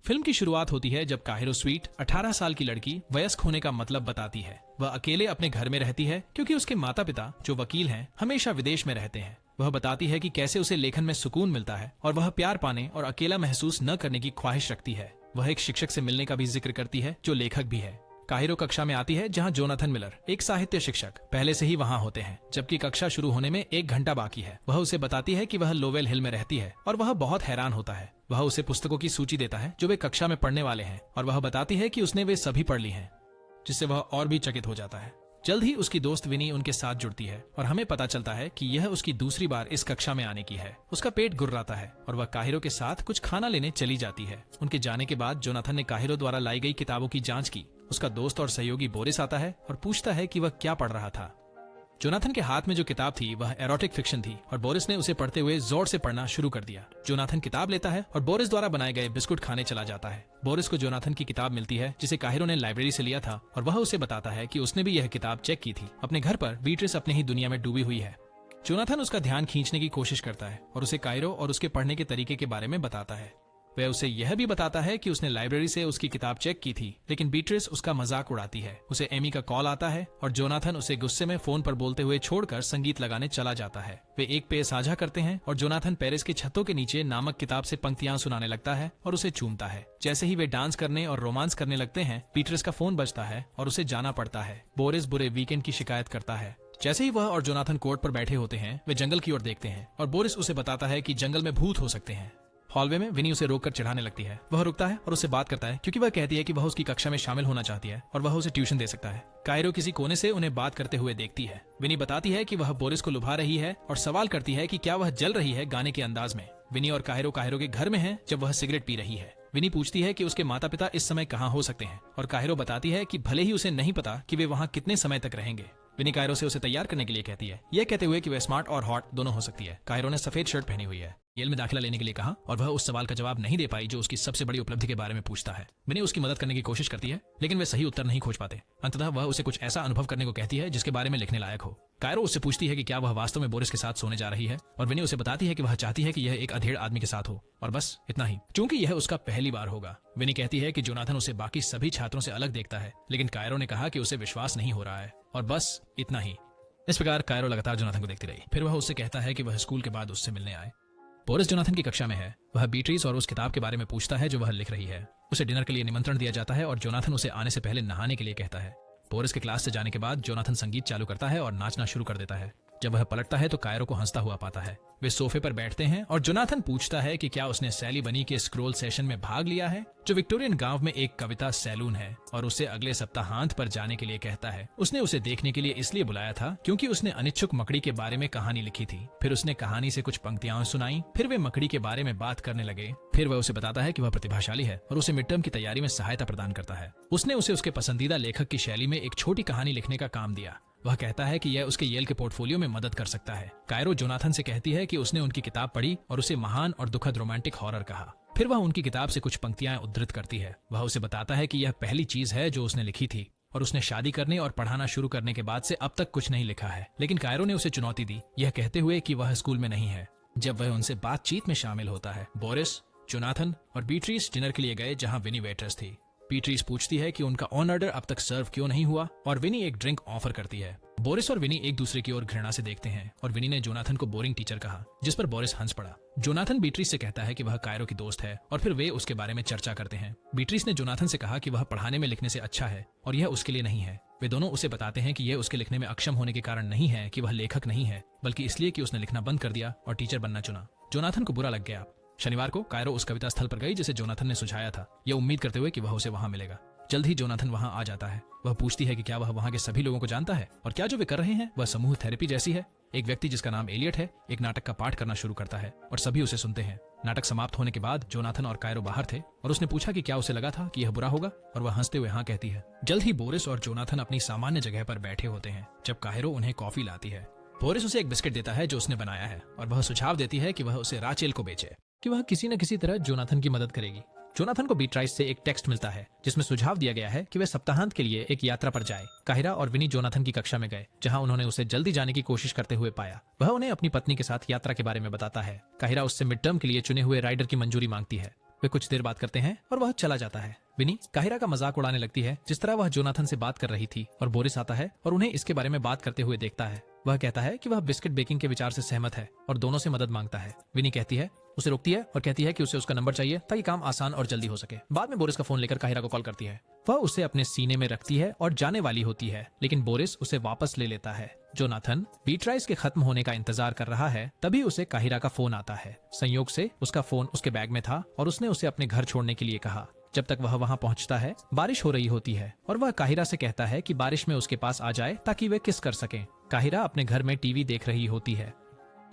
Film की शुरुआत होती है जब काहिरो स्वीट 18 साल की लड़की वयस्क होने का मतलब बताती है। वह अकेले अपने घर में रहती है क्योंकि उसके माता पिता जो वकील हैं हमेशा विदेश में रहते हैं। वह बताती है कि कैसे उसे लेखन में सुकून मिलता है और वह प्यार पाने और अकेला महसूस न करने की ख्वाहिश रखती है। वह एक शिक्षक से मिलने का भी जिक्र करती है जो लेखक भी है। काहिरो कक्षा में आती है जहां जोनाथन मिलर, एक साहित्य शिक्षक, पहले से ही वहां होते हैं। जबकि कक्षा शुरू होने में 1 घंटा बाकी है। वह उसे बताती है कि वह लोवेल हिल में रहती है और वह बहुत हैरान होता है। वह उसे पुस्तकों की सूची देता है जो वे कक्षा में पढ़ने वाले हैं और वह बताती है कि उसने वे सभी पढ़ ली हैं, जिससे वह और भी चकित हो जाता है। जल्द ही उसकी दोस्त विनी उनके साथ जुड़ती है और हमें पता चलता है कि यह उसकी दूसरी बार इस कक्षा में आने की है। उसका पेट गुर्राता है और वह काहिरो के साथ कुछ खाना लेने चली जाती है। उनके जाने के बाद जोनाथन ने काहिरो द्वारा लाई गई किताबों की जांच की। उसका दोस्त और सहयोगी बोरिस आता है और पूछता है कि वह क्या पढ़ रहा था। जोनाथन के हाथ में जो किताब थी वह एरोटिक फिक्शन थी और बोरिस ने उसे पढ़ते हुए जोर से पढ़ना शुरू कर दिया। जोनाथन किताब लेता है और बोरिस द्वारा बनाए गए बिस्कुट खाने चला जाता है। बोरिस को जोनाथन की किताब मिलती है जिसे काहिरो ने लाइब्रेरी से लिया था और वह उसे बताता है कि उसने भी यह किताब चेक की थी। अपने घर पर बीट्रिस अपने ही दुनिया में डूबी हुई है। जोनाथन उसका ध्यान खींचने की कोशिश करता है और उसे काहिरो और उसके पढ़ने के तरीके के बारे में बताता है। वह उसे यह भी बताता है कि उसने लाइब्रेरी से उसकी किताब चेक की थी, लेकिन बीट्रिस उसका मजाक उड़ाती है। उसे एमी का कॉल आता है और जोनाथन उसे गुस्से में फोन पर बोलते हुए छोड़कर संगीत लगाने चला जाता है। वे एक पेय साझा करते हैं और जोनाथन पेरिस के छतों के नीचे नामक किताब से पंक्तियां सुनाने लगता है और उसे चूमता है। जैसे ही वे डांस करने और रोमांस करने लगते हैं, बीट्रिस का फोन बजता है और उसे जाना पड़ता है। बोरिस बुरे वीकेंड की शिकायत करता है। जैसे ही वह और जोनाथन कोर्ट पर बैठे होते हैं, वे जंगल की ओर देखते हैं और बोरिस उसे बताता है कि जंगल में भूत हो सकते हैं। हॉलवे में विनी उसे रोककर चिढ़ाने लगती है। वह रुकता है और उससे बात करता है क्योंकि वह कहती है कि वह उसकी कक्षा में शामिल होना चाहती है और वह उसे ट्यूशन दे सकता है। काहिरो किसी कोने से उन्हें बात करते हुए देखती है। विनी बताती है कि वह बोरिस को लुभा रही है और सवाल करती है कि क्या वह जल रही है गाने के अंदाज में। विनी और काहिरो के घर में हैं जब वह सिगरेट पी रही है। विनी पूछती है कि उसके माता पिता इस समय कहाँ हो सकते हैं और काहिरो बताती है कि भले ही उसे नहीं पता कि वे वहाँ कितने समय तक रहेंगे। विनी काहिरो से उसे तैयार करने के लिए कहती है, यह कहते हुए कि वह स्मार्ट और हॉट दोनों हो सकती है। काहिरो ने सफेद शर्ट पहनी हुई है। येल में दाखिला लेने के लिए कहा और वह उस सवाल का जवाब नहीं दे पाई जो उसकी सबसे बड़ी उपलब्धि के बारे में पूछता है। विनी उसकी मदद करने की कोशिश करती है लेकिन वे सही उत्तर नहीं खोज पाते। अंततः वह उसे कुछ ऐसा अनुभव करने को कहती है जिसके बारे में लिखने लायक हो। काहिरो उससे पूछती है कि क्या वह वास्तव में बोरिस के साथ सोने जा रही है और विनी उसे बताती है कि वह चाहती है कि यह एक अधेड़ आदमी के साथ हो और बस इतना ही, क्योंकि यह उसका पहली बार होगा। विनी कहती है कि जोनाथन उसे बाकी सभी छात्रों से अलग देखता है, लेकिन काहिरो ने कहा कि उसे विश्वास नहीं हो रहा है और बस इतना ही। इस प्रकार काहिरो लगातार जोनाथन को देखती रही। फिर वह उससे कहता है कि वह स्कूल के बाद उससे मिलने आए। बोरिस जोनाथन की कक्षा में है। वह बीट्रिस और उस किताब के बारे में पूछता है जो वह लिख रही है। उसे डिनर के लिए निमंत्रण दिया जाता है और जोनाथन उसे आने से पहले नहाने के लिए कहता है। बोरिस के क्लास से जाने के बाद जोनाथन संगीत चालू करता है और नाचना शुरू कर देता है। जब वह पलटता है तो काहिरो को हंसता हुआ पाता है। वे सोफे पर बैठते हैं और जोनाथन पूछता है कि क्या उसने सैली बनी के स्क्रोल सेशन में भाग लिया है, जो विक्टोरियन गांव में एक कविता सैलून है, और उसे अगले सप्ताहांत पर जाने के लिए कहता है। उसने उसे देखने के लिए इसलिए बुलाया था क्योंकि उसने अनिच्छुक मकड़ी के बारे में कहानी लिखी थी। फिर उसने कहानी से कुछ पंक्तियां सुनाई। फिर वे मकड़ी के बारे में बात करने लगे। फिर वह उसे बताता है कि वह प्रतिभाशाली है और उसे मिड टर्म की तैयारी में सहायता प्रदान करता है। उसने उसे उसके पसंदीदा लेखक की शैली में एक छोटी कहानी लिखने का काम दिया। वह कहता है कि यह उसके येल के पोर्टफोलियो में मदद कर सकता है। काहिरो जोनाथन से कहती है कि उसने उनकी किताब पढ़ी और उसे महान और दुखद रोमांटिक हॉरर कहा। फिर वह उनकी किताब से कुछ पंक्तियां उद्धृत करती है। वह उसे बताता है कि यह पहली चीज है जो उसने लिखी थी और उसने शादी करने और पढ़ाना शुरू करने के बाद से अब तक कुछ नहीं लिखा है। लेकिन काहिरो ने उसे चुनौती दी, यह कहते हुए कि वह स्कूल में नहीं है। जब वह उनसे बातचीत में शामिल होता है, बोरिस, जोनाथन और बीट्रिस डिनर के लिए गए जहाँ विनी वेट्रेस थी। बीट्रिस पूछती है कि उनका ऑन ऑर्डर अब तक सर्व क्यों नहीं हुआ और विनी एक ड्रिंक ऑफर करती है। बोरिस और विनी एक दूसरे की ओर घृणा से देखते हैं और विनी ने जोनाथन को बोरिंग टीचर कहा, जिस पर बोरिस हंस पड़ा। जोनाथन बीट्रिस से कहता है कि वह काहिरो की दोस्त है और फिर वे उसके बारे में चर्चा करते हैं। बीट्रिस ने जोनाथन से कहा कि वह पढ़ाने में लिखने से अच्छा है और यह उसके लिए नहीं है। वे दोनों उसे बताते हैं कि यह उसके लिखने में अक्षम होने के कारण नहीं है कि वह लेखक नहीं है, बल्कि इसलिए कि उसने लिखना बंद कर दिया और टीचर बनना चुना। जोनाथन को बुरा लग गया। शनिवार को काहिरो उस कविता स्थल पर गई जिसे जोनाथन ने सुझाया था, यह उम्मीद करते हुए कि वह उसे वहां मिलेगा। जल्द ही जोनाथन वहां आ जाता है। वह पूछती है कि क्या वह वहां के सभी लोगों को जानता है और क्या जो वे कर रहे हैं वह समूह थेरेपी जैसी है। एक व्यक्ति जिसका नाम एलियट है एक नाटक का पाठ करना शुरू करता है और सभी उसे सुनते हैं। नाटक समाप्त होने के बाद जोनाथन और काहिरो बाहर थे और उसने पूछा कि क्या उसे लगा था कि यह बुरा होगा और वह हंसते हुए हाँ कहती है। जल्द ही बोरिस और जोनाथन अपनी सामान्य जगह पर बैठे होते हैं जब काहिरो उन्हें कॉफी लाती है। बोरिस उसे एक बिस्किट देता है जो उसने बनाया है और वह सुझाव देती है कि वह उसे राचेल को बेचे, कि वह किसी न किसी तरह जोनाथन की मदद करेगी। जोनाथन को बीट्राइस से एक टेक्स्ट मिलता है जिसमें सुझाव दिया गया है कि वे सप्ताहांत के लिए एक यात्रा पर जाए। काहिरा और विनी जोनाथन की कक्षा में गए जहां उन्होंने उसे जल्दी जाने की कोशिश करते हुए पाया। वह उन्हें अपनी पत्नी के साथ यात्रा के बारे में बताता है। काहिरा उससे मिड टर्म के लिए चुने हुए राइडर की मंजूरी मांगती है। वे कुछ देर बात करते हैं और वह चला जाता है। विनी काहिरा का मजाक उड़ाने लगती है जिस तरह वह जोनाथन से बात कर रही थी, और बोरिस आता है और उन्हें इसके बारे में बात करते हुए देखता है। वह कहता है कि वह बिस्किट बेकिंग के विचार से सहमत है और दोनों से मदद मांगता है। विनी कहती है, उसे रोकती है और कहती है कि उसे उसका नंबर चाहिए ताकि काम आसान और जल्दी हो सके। बाद में बोरिस का फोन लेकर काहिरा को कॉल करती है। वह उसे अपने सीने में रखती है और जाने वाली होती है, लेकिन बोरिस उसे वापस ले लेता है। जोनाथन बीट्राइस के खत्म होने का इंतजार कर रहा है, तभी उसे काहिरा का फोन आता है। संयोग से उसका फोन उसके बैग में था और उसने उसे अपने घर छोड़ने के लिए कहा। जब तक वह वहां पहुंचता है, बारिश हो रही होती है और वह काहिरा से कहता है कि बारिश में उसके पास आ जाए ताकि वे किस कर सकें। काहिरा अपने घर में टीवी देख रही होती है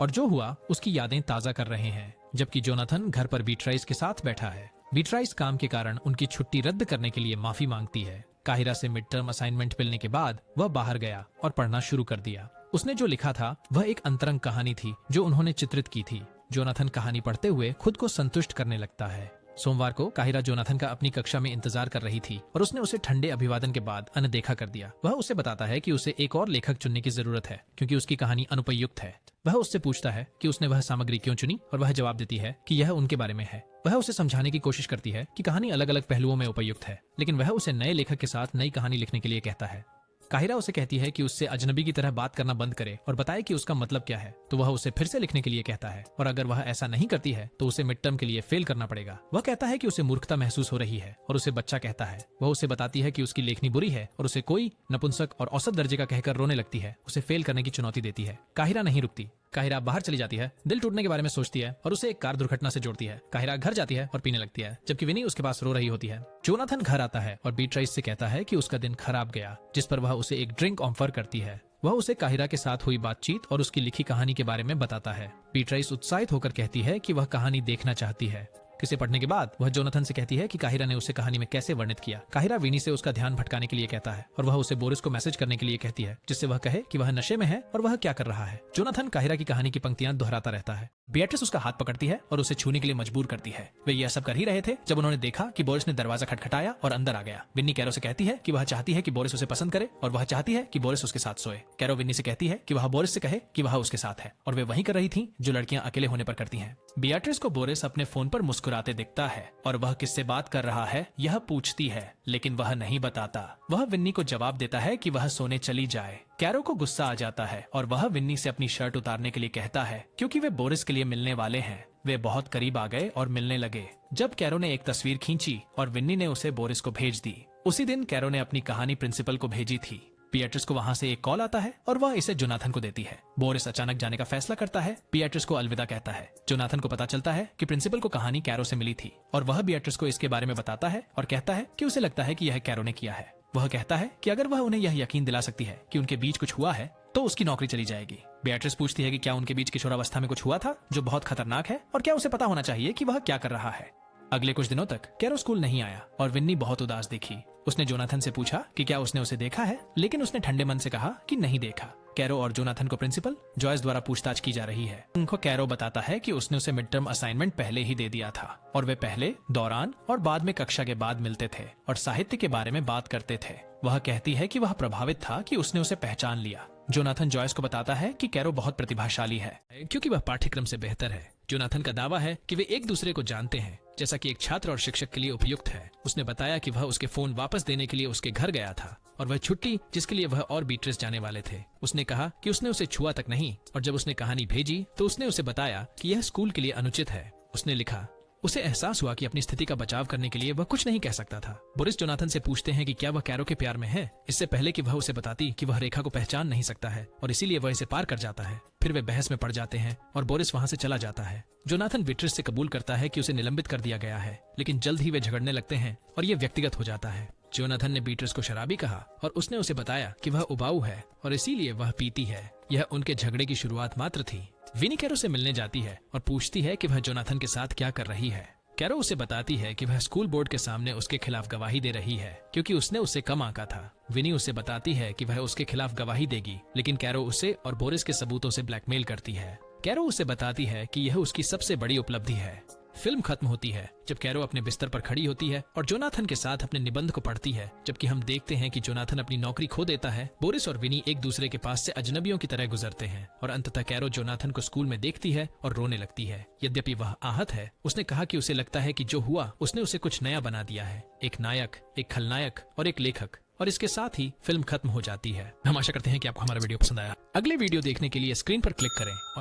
और जो हुआ उसकी यादें ताजा कर रहे हैं, जबकि जोनाथन घर पर बीट्राइस के साथ बैठा है। बीट्राइस काम के कारण उनकी छुट्टी रद्द करने के लिए माफी मांगती है। काहिरा से मिड टर्म असाइनमेंट मिलने के बाद वह बाहर गया और पढ़ना शुरू कर दिया। उसने जो लिखा था वह एक अंतरंग कहानी थी जो उन्होंने चित्रित की थी। जोनाथन कहानी पढ़ते हुए खुद को संतुष्ट करने लगता है। सोमवार को काहिरा जोनाथन का अपनी कक्षा में इंतजार कर रही थी और उसने उसे ठंडे अभिवादन के बाद अनदेखा कर दिया। वह उसे बताता है कि उसे एक और लेखक चुनने की जरूरत है क्योंकि उसकी कहानी अनुपयुक्त है। वह उससे पूछता है कि उसने वह सामग्री क्यों चुनी और वह जवाब देती है कि यह उनके बारे में है। वह उसे समझाने की कोशिश करती है कि कहानी अलग अलग पहलुओं में उपयुक्त है, लेकिन वह उसे नए लेखक के साथ नई कहानी लिखने के लिए कहता है। काहिरा उसे कहती है कि उससे अजनबी की तरह बात करना बंद करे और बताए कि उसका मतलब क्या है, तो वह उसे फिर से लिखने के लिए कहता है और अगर वह ऐसा नहीं करती है तो उसे मिड टर्म के लिए फेल करना पड़ेगा। वह कहता है कि उसे मूर्खता महसूस हो रही है और उसे बच्चा कहता है। वह उसे बताती है कि उसकी लेखनी बुरी है और उसे कोई नपुंसक और औसत दर्जे का कहकर रोने लगती है। उसे फेल करने की चुनौती देती है। काहिरा नहीं रुकती। काहिरा बाहर चली जाती है, दिल टूटने के बारे में सोचती है और उसे एक कार दुर्घटना से जोड़ती है। काहिरा घर जाती है और पीने लगती है, जबकि विनी उसके पास रो रही होती है। जोनाथन घर आता है और बीट्राइस से कहता है कि उसका दिन खराब गया, जिस पर वह उसे एक ड्रिंक ऑफर करती है। वह उसे काहिरा के साथ हुई बातचीत और उसकी लिखी कहानी के बारे में बताता है। बीट्राइस उत्साहित होकर कहती है कि वह कहानी देखना चाहती है। किसे पढ़ने के बाद वह जोनाथन से कहती है कि काहिरा ने उसे कहानी में कैसे वर्णित किया। काहिरा विनी से उसका ध्यान भटकाने के लिए कहता है और वह उसे बोरिस को मैसेज करने के लिए कहती है, जिससे वह कहे कि वह नशे में है और वह क्या कर रहा है। जोनाथन काहिरा की कहानी की पंक्तियां दोहराता रहता है। बियाट्रिस उसका हाथ पकड़ती है और उसे छूने के लिए मजबूर करती है। वे यह सब कर ही रहे थे जब उन्होंने देखा कि बोरिस ने दरवाजा खटखटाया और अंदर आ गया। विन्नी कैरो से कहती है कि वह चाहती है कि बोरिस उसे पसंद करे और वह चाहती है कि बोरिस उसके साथ सोए। कैरो विन्नी से कहती है कि वह बोरिस से कहे कि वह उसके साथ है, और वे वही कर रही थी जो लड़कियां अकेले होने पर करती हैं। बियाट्रिस को बोरिस अपने फोन पर मुस्कुराते दिखता है और वह किससे बात कर रहा है यह पूछती है, लेकिन वह नहीं बताता। वह विन्नी को जवाब देता है कि वह सोने चली जाए। कैरो को गुस्सा आ जाता है और वह विन्नी से अपनी शर्ट उतारने के लिए कहता है क्योंकि वे बोरिस के लिए मिलने वाले हैं। वे बहुत करीब आ गए और मिलने लगे। जब कैरो ने एक तस्वीर खींची और विन्नी ने उसे बोरिस को भेज दी। उसी दिन कैरो ने अपनी कहानी प्रिंसिपल को भेजी थी। बियाट्रिस को वहां से एक कॉल आता है और वह इसे जोनाथन को देती है। बोरिस अचानक जाने का फैसला करता है। बियाट्रिस को अलविदा कहता है। जोनाथन को पता चलता है कि प्रिंसिपल को कहानी कैरो से मिली थी और वह बियाट्रिस को इसके बारे में बताता है और कहता है कि उसे लगता है कि यह कैरो ने किया है। वह कहता है कि अगर वह उन्हें यह यकीन दिला सकती है कि उनके बीच कुछ हुआ है तो उसकी नौकरी चली जाएगी। बियाट्रिस पूछती है कि क्या उनके बीच किशोरावस्था में कुछ हुआ था जो बहुत खतरनाक है और क्या उसे पता होना चाहिए कि वह क्या कर रहा है। अगले कुछ दिनों तक कैरो स्कूल नहीं आया और विन्नी बहुत उदास दिखी। उसने जोनाथन से पूछा कि क्या उसने उसे देखा है, लेकिन उसने ठंडे मन से कहा कि नहीं देखा। कैरो और जोनाथन को प्रिंसिपल जॉयस द्वारा पूछताछ की जा रही है। उनको कैरो बताता है कि उसने उसे मिड टर्म असाइनमेंट पहले ही दे दिया था और वे पहले, दौरान और बाद में कक्षा के बाद मिलते थे और साहित्य के बारे में बात करते थे। वह कहती है कि वह प्रभावित था कि उसने उसे पहचान लिया। जोनाथन जॉयस को बताता है कि कैरो बहुत प्रतिभाशाली है क्योंकि वह पाठ्यक्रम से बेहतर है। जोनाथन का दावा है कि वे एक दूसरे को जानते हैं, जैसा कि एक छात्र और शिक्षक के लिए उपयुक्त है। उसने बताया कि वह उसके फोन वापस देने के लिए उसके घर गया था और वह छुट्टी जिसके लिए वह और बीट्रिस जाने वाले थे। उसने कहा कि उसने उसे छुआ तक नहीं, और जब उसने कहानी भेजी तो उसने उसे बताया कि यह स्कूल के लिए अनुचित है। उसने लिखा, उसे एहसास हुआ कि अपनी स्थिति का बचाव करने के लिए वह कुछ नहीं कह सकता था। बोरिस जोनाथन से पूछते हैं कि क्या वह कैरो के प्यार में है, इससे पहले कि वह उसे बताती कि वह रेखा को पहचान नहीं सकता है और इसीलिए वह इसे पार कर जाता है। फिर वे बहस में पड़ जाते हैं और बोरिस वहां से चला जाता है। जोनाथन बीट्रिस से कबूल करता है कि उसे निलंबित कर दिया गया है, लेकिन जल्द ही वे झगड़ने लगते हैं और ये व्यक्तिगत हो जाता है। जोनाथन ने बीट्रिस को शराबी कहा और उसने उसे बताया कि वह उबाऊ है और इसीलिए वह पीती है। यह उनके झगड़े की शुरुआत मात्र थी। विनी कैरो से मिलने जाती है और पूछती है कि वह जोनाथन के साथ क्या कर रही है। कैरो उसे बताती है कि वह स्कूल बोर्ड के सामने उसके खिलाफ गवाही दे रही है क्योंकि उसने उससे कम आंका था। विनी उसे बताती है कि वह उसके खिलाफ गवाही देगी, लेकिन कैरो उसे और बोरिस के सबूतों से ब्लैकमेल करती है। कैरो उसे बताती है कि यह उसकी सबसे बड़ी उपलब्धि है। फिल्म खत्म होती है जब कैरो अपने बिस्तर पर खड़ी होती है और जोनाथन के साथ अपने निबंध को पढ़ती है, जबकि हम देखते हैं कि जोनाथन अपनी नौकरी खो देता है। बोरिस और विनी एक दूसरे के पास से अजनबियों की तरह गुजरते हैं और अंततः कैरो जोनाथन को स्कूल में देखती है और रोने लगती है। यद्यपि वह आहत है, उसने कहा कि उसे लगता है कि जो हुआ उसने उसे कुछ नया बना दिया है, एक नायक, एक खलनायक और एक लेखक। और इसके साथ ही फिल्म खत्म हो जाती है। हम आशा करते हैं कि आपको हमारा वीडियो पसंद आया। अगले वीडियो देखने के लिए स्क्रीन पर क्लिक करें और